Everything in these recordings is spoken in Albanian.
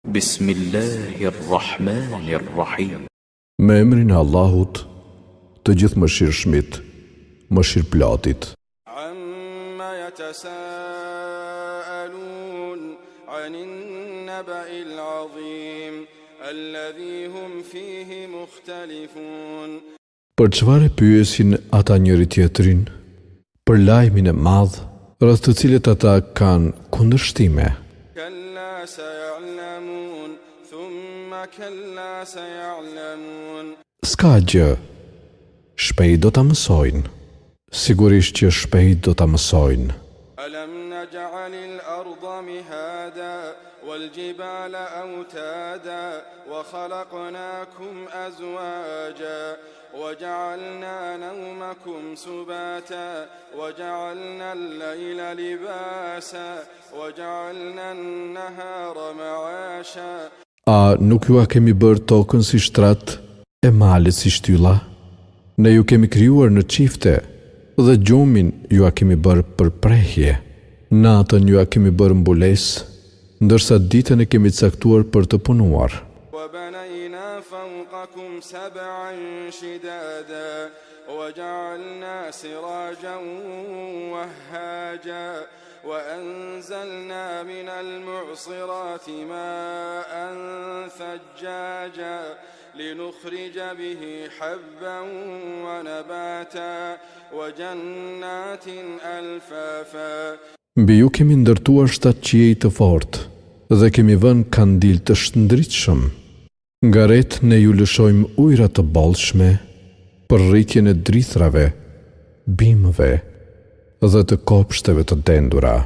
Bismillahirrahmanirrahim. Me emrin e Allahut, të gjithë mëshirshmit, mëshirëplatit. Amma yatasaalun 'anil naba'il 'azim alladhi hum fihi mukhtalifun. Për çfarë pyesin ata njëri tjetrin? Për lajmin e madh, rreth të cilit ata kanë kundërshtime. Kalla sayalamun thumma kalla sayalamun. S'ka gjë, shpejt do ta mësojnë. Sigurisht që shpejt do ta mësojnë. Alam naj'alil arda mihada wal jibala awtada wa khalaqnakum azwaja وجعلنا نومكم سباتا وجعلنا الليل لباسا وجعلنا النهار معاشا. A nuk ju a kemi bërë tokën si shtrat e malet si shtylla? Ne ju kemi krijuar në çifte dhe gjumin ju a kemi bërë për prehje. Natën ju a kemi bërë mbulesë, ndërsa ditën e kemi caktuar për të punuar. وبنينا فوقكم سبعا شدادا وجعلنا سراجا وهاجا وأنزلنا من المعصرات ماء ثجاجا لنخرج به حبا ونباتا وجنات ألفافا. Mbi ju kemi ndërtuar 7 qiej të fortë dhe kemi vënë kandil të shndritshëm. Nga ret ne ju lëshojmë ujra të bollshme për rritjen e drithrave, bimëve dhe të kopshteve të dendura.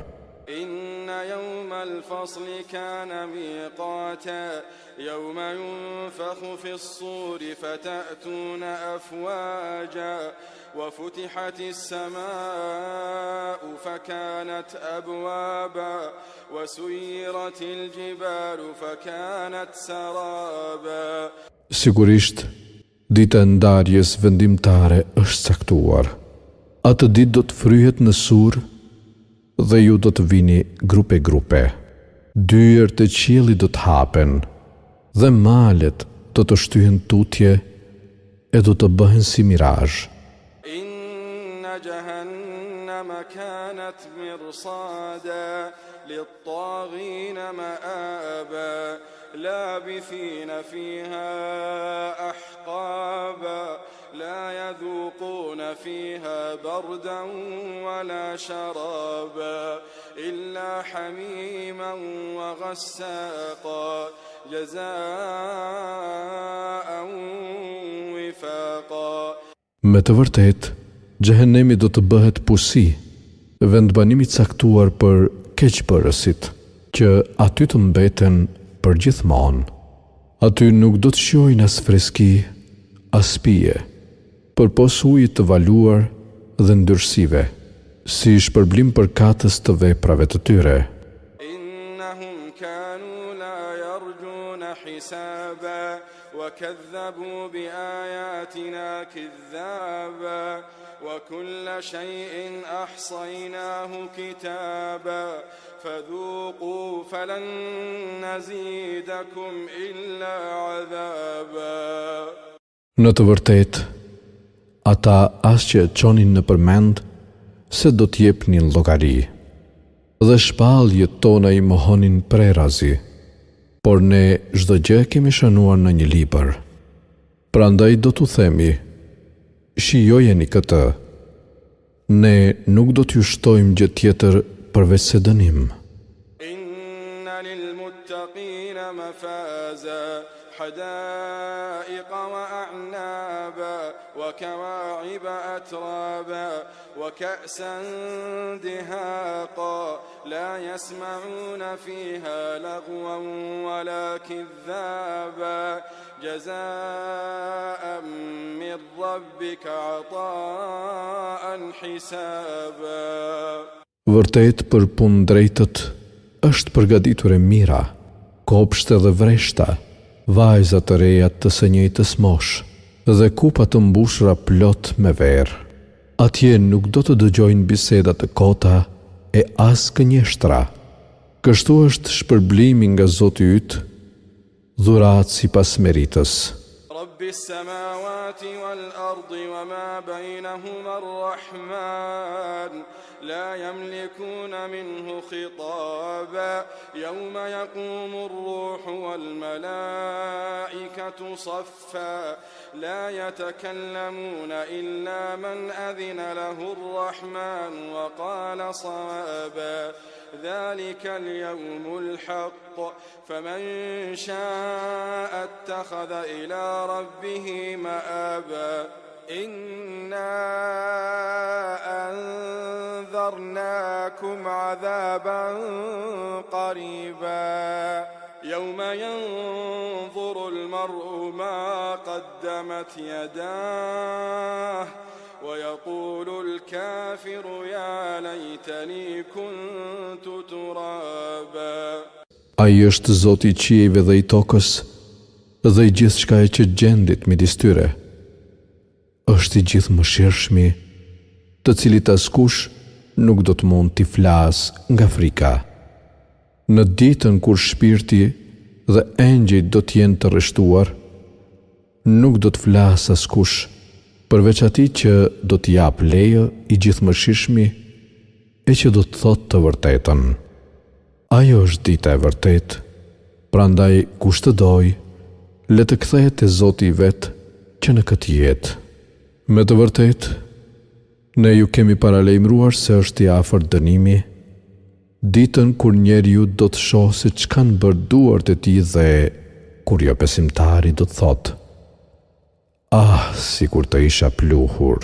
Inna yawma al-fasli kana miqata yawma yunfakhu fi as-suri fatatuna afwaja وفتحت السماء فكانت أبوابا وسيرت الجبال فكانت سرابا. Sigurisht, dita e ndarjes vendimtare është caktuar. Atë ditë do të fryhet në sur dhe ju do të vini grupe. Dyert e qiellit do të hapen dhe malet do të shtyhen tutje e do të bëhen si mirazh. جهنم كانت مرصادا للطاغين مآبا لابثين فيها أحقابا لا يذوقون فيها بردا ولا شرابا إلا حميما وغساقا جزاء وفاقا. Me të vërtetë, Gjehennemi do të bëhet pusi, vendbanimi caktuar për keqbërësit, që aty të mbeten për gjithmonë. Aty nuk do të shojnë as freski, as pije, përpos ujit të valuar dhe ndyrësive, si shpërblim për katës të veprave të tyre. Innahum kanu la yarjuna hisaba wa kadhabu bi ayatina kidhaba. وكل شيء أحصيناه كتابا فذوقوا فلن نزيدكم إلا عذابا. Në të vërtetë, ata asgjë çonin në përmend se do t'jepnin llogari. Dhe shpalljet tona i mohonin prerazi, por ne çdo gjë kemi shënuar në një libër. Prandaj do t'u themi, shijojeni këtë, ne nuk do t'ju shtojmë gjë tjetër përveç se dënim. Inna lil muttaqina mafaza hadaiqa wa a'naba wa kawa'iba atraba wa ka'san dihaqa la yasma'una fiha lagwan wala kidhaba جزاء من ربك عطاء حسابا. Vërtet për punë drejtët është përgatitur e mira, kopshte dhe vreshta, vajza të reja të së njëjtës mosh dhe kupa të mbushura plot me verë. Atje nuk do të dëgjojnë biseda të kota e as kënjeshtra. Kështu është shpërblimi nga Zoti yt dhurat sipas meritës. رب السماوات والأرض وما بينهما الرحمن لا يملكون منه خطابا يوم يقوم الروح والملائكة صفا لا يتكلمون إلا من أذن له الرحمن وقال صوابا ذلك اليوم الحق فمن شاء اتخذ إلى ربه مآبا إنا أنذرناكم عذابا قريبا يوم ينظر المرء ما قدمت يداه ويقول الكافر يا ليتني كنت ترابا Ai është Zoti i qiejve dhe i tokës dhe i gjithçkaje që gjendit midis tyre. Është i gjithëmëshirshmi, të cilit askush nuk do të mund t'i flas nga frika. Në ditën kur shpirti dhe engjëjt do t'jenë të rreshtuar, nuk do të flas askush përveç atij që do t'i jap leje i gjithëmëshirshmi e që do të thotë të vërtetën. Ajo është dita e vërtet, prandaj kush të doj, le të kthehet te Zoti i vet që në këtë jetë. Me të vërtet, ne ju kemi paralajmëruar se është i afërt dënimi, ditën kur njeriu do të shohë se ç'kan bërë duart e tij dhe kur jo besimtari do të thotë: Ah, sikur të isha pluhur.